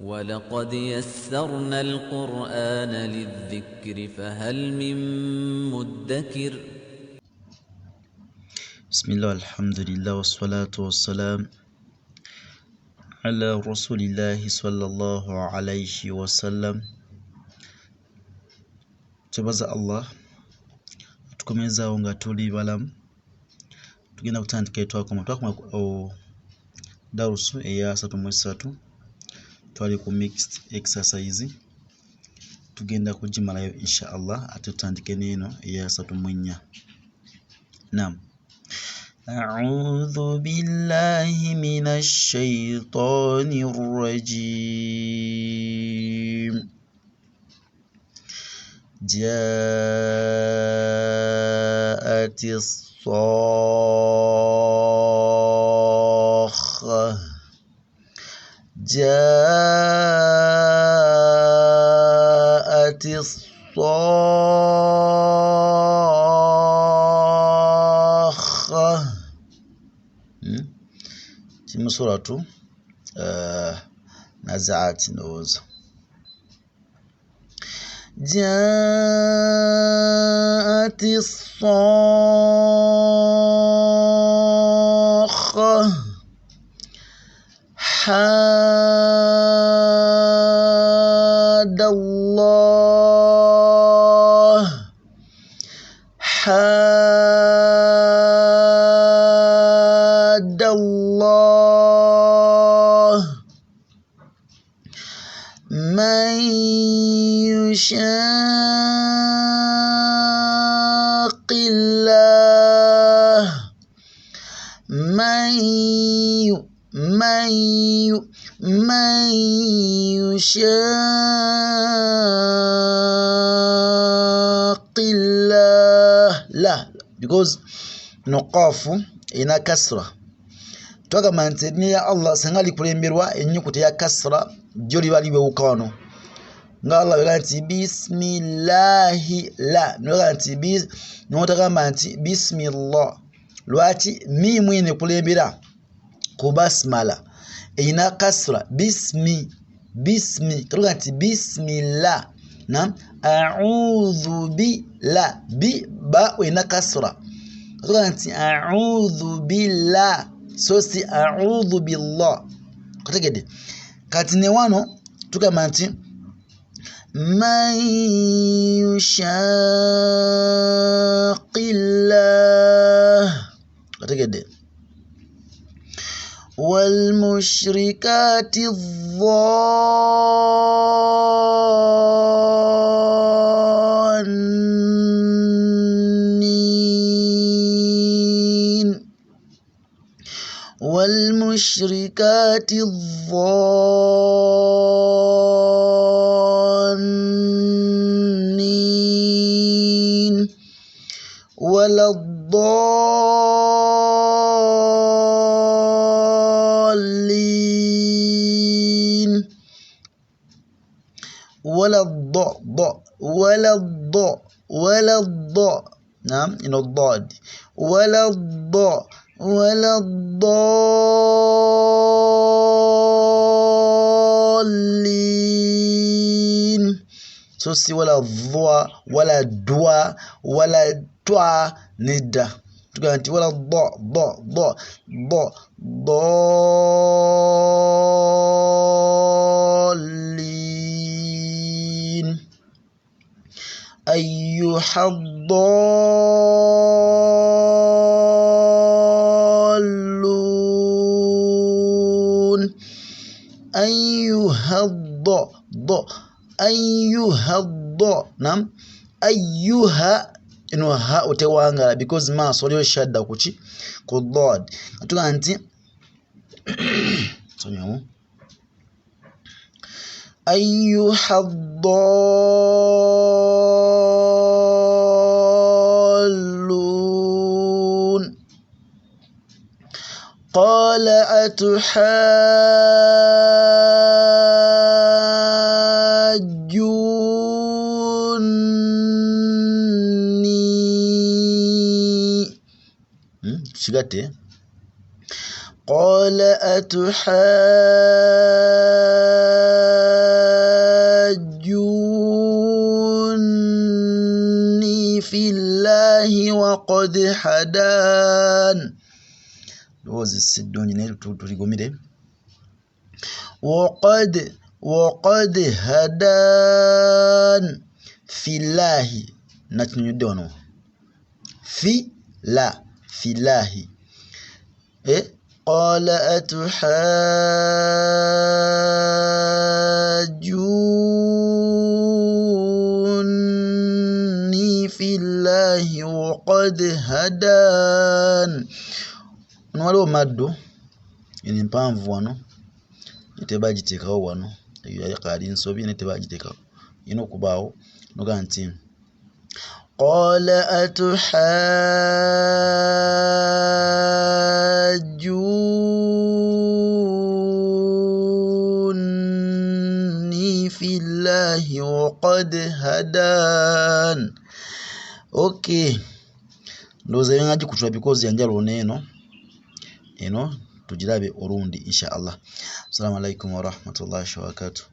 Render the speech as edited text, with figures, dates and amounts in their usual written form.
ولقد يسرنا القرآن للذكر فهل من مدكر بسم الله الحمد لله والصلاة والسلام على رسول الله صلى الله عليه وسلم. Tubaza Allah tukomeza nga tuli balamu tugenda kutandika twakoma darusu eya 3 twali ku mixed exercise tugenda kujimalayo insha Allah ate tutandike neno eya 3. Naam. أعوذ بالله من الشيطان الرجيم. جاءت الصاخة جاءت الصاخة في سورة نزعات نوز. جاءت الصاخة حاد الله من يشاق الله من يشاق الله لا because نقاف ina kasra twagamba nti erinnya ya Allah senga likulemberwa ennyukuta ya kasra jjo liba liwewuka wano nga Allah bwegamba nti bismillahi la nwegamba nti notagamba nti bismillah lwaki mimu ine kulembera ku basmala ina kasra bismi katuga nti bismillah na a'udhu bi la bi ba ina kasra katuga nti a'udhu billah so si a'udhu billah kategede kati ne wano tugamba nti man yushaqillah kategede والمشركات الظانين ولا الضالين ولا الض نعم إنه الضاد ولا الضالين so si wala dhwa wala dwa wala twa nida tugamba nti wala ضالين أيها الضالون أيها الض نعم أيها إنه ها utewangala because ma solio shadda kuchi ku dad atuga nti sonyo أيها الضالون قال أتحاجوني شغاتي قال أتحاجوني وقد هدان لوز السدون ينيل تريقومي وقد هدان في الله نتنيو دونو في الله قال أتحاجوني في الله وقد هدان نوالو مادو ini mpanvu wano tebagitekawo wano yaqali nsobi ne tebagitekawo ino kubaawo noga nti qala atuhajjuni fillahi wa qad hadan. Okay, ndoza yangaji kuchwa because yanjalo neno tujirabe orundi insha Allah. Assalamu alaikum wa rahmatullahi wa barakatuh.